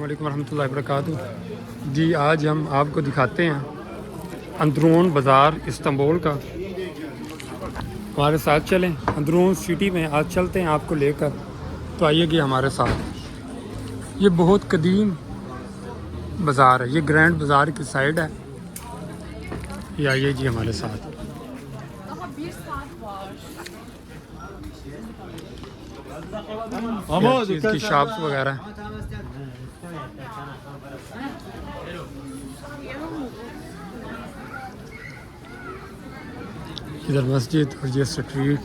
वालेकुम रहमतुल्लाहि वबरकातुहू। जी आज हम आपको दिखाते हैं अंदरून बाज़ार इस्तांबुल का। हमारे साथ चलें, अंदरून सिटी में आज चलते हैं आपको लेकर। तो आइएगा हमारे साथ। ये बहुत कदीम बाज़ार है, ये ग्रैंड बाज़ार की साइड है। ये आइए जी हमारे साथ। चीज़ की शॉप्स वगैरह हैं। इधर मस्जिद और ये स्ट्रीट।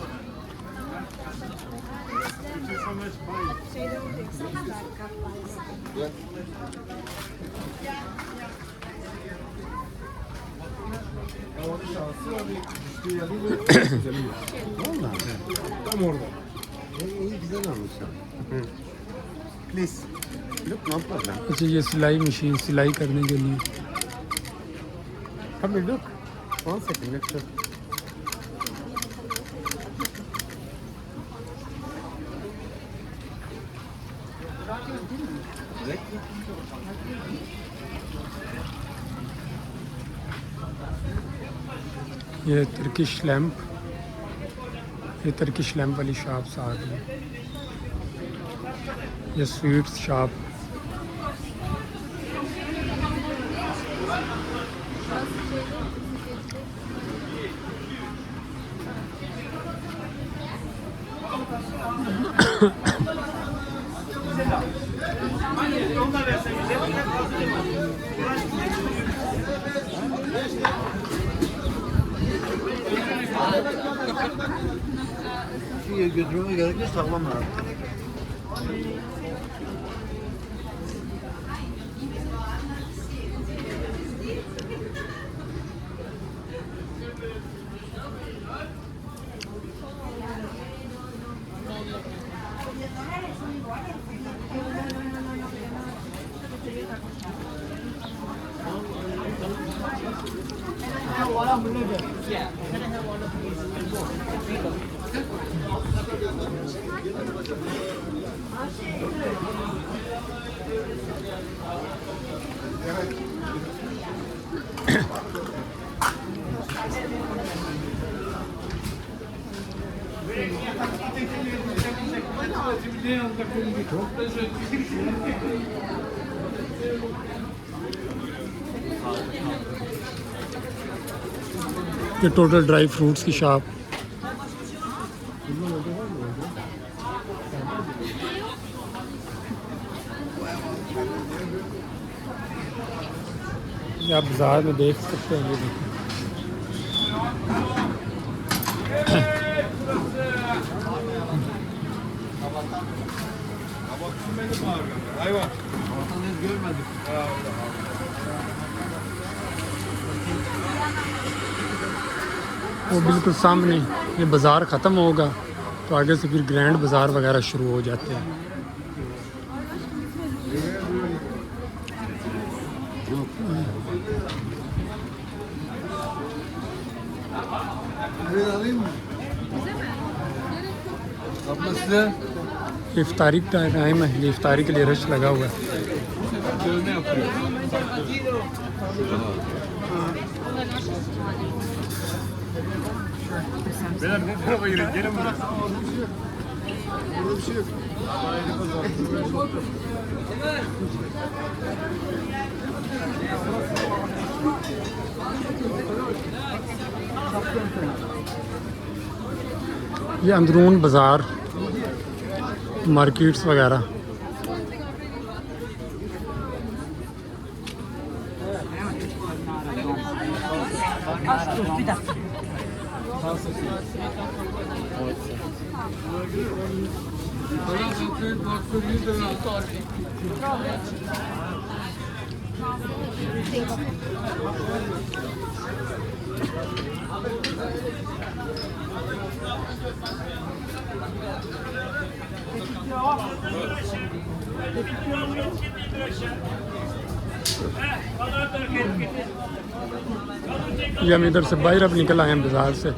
अच्छा ये सिलाई मशीन, सिलाई करने के लिए। ये तुर्किश लैम्प, ये तुर्किश लैम्प वाली शॉप्स आ गई। ये sweets shop. Götürmeme gerek yok, saklam lazım. ये टोटल ड्राई फ्रूट्स की शॉप। ये आप बाजार में देख सकते हैं। ये देखिए वो बिल्कुल सामने ये बाज़ार ख़त्म होगा तो आगे से फिर ग्रैंड बाज़ार वगैरह शुरू हो जाते हैं। इफ्तारी का टाइम है, ये इफ्तारी के लिए रश लगा हुआ है। ये अंदरून बाज़ार, मार्केट्स वगैरह। ये हम इधर से बाहर अब निकल आए हैं बाज़ार से।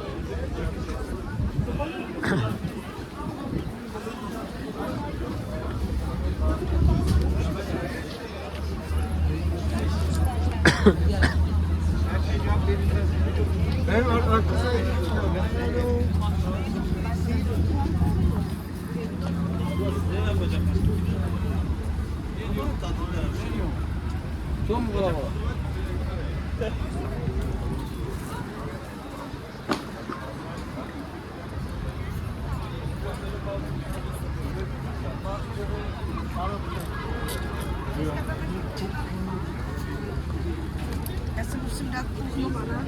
Essa possibilidade de filmar, né?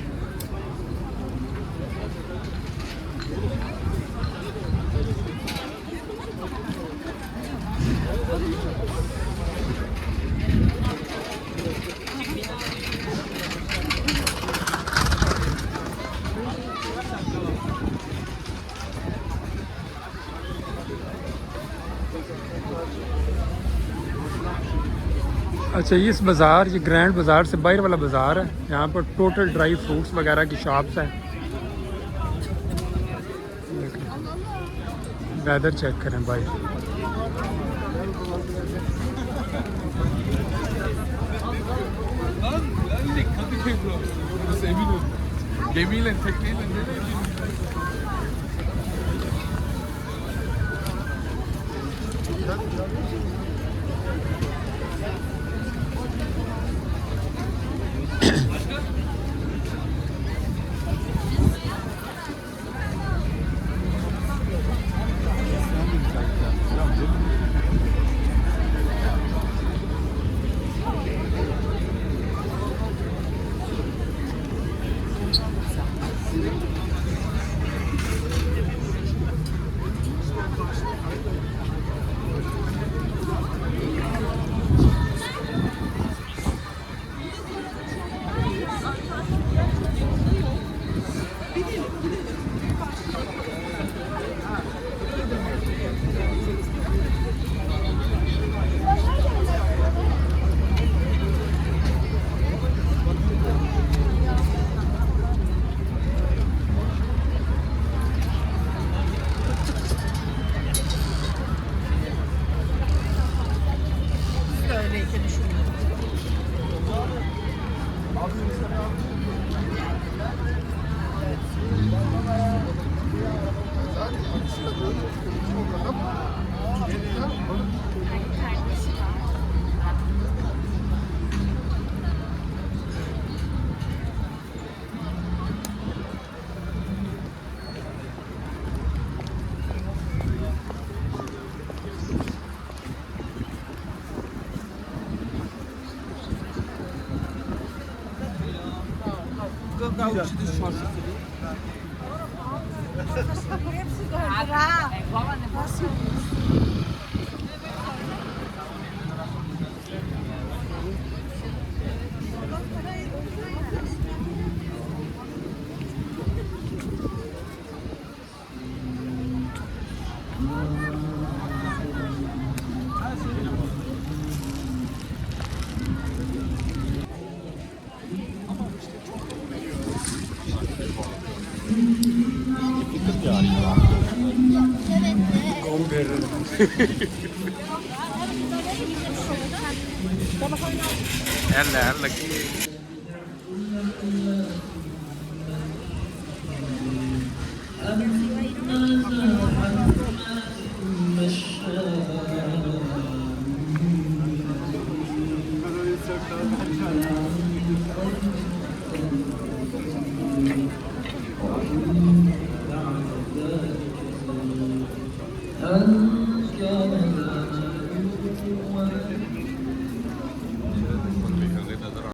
अच्छा इस बाज़ार, ये ग्रैंड बाज़ार से बाहर वाला बाज़ार है। यहाँ पर टोटल ड्राई फ्रूट्स वगैरह की शॉप्स हैं। वेदर चेक करें भाई। Gemiyle, tekneyle nereye gidiyorsun? Öyleyse düşünüyorum. É igual a negócio. Erle lagi. أن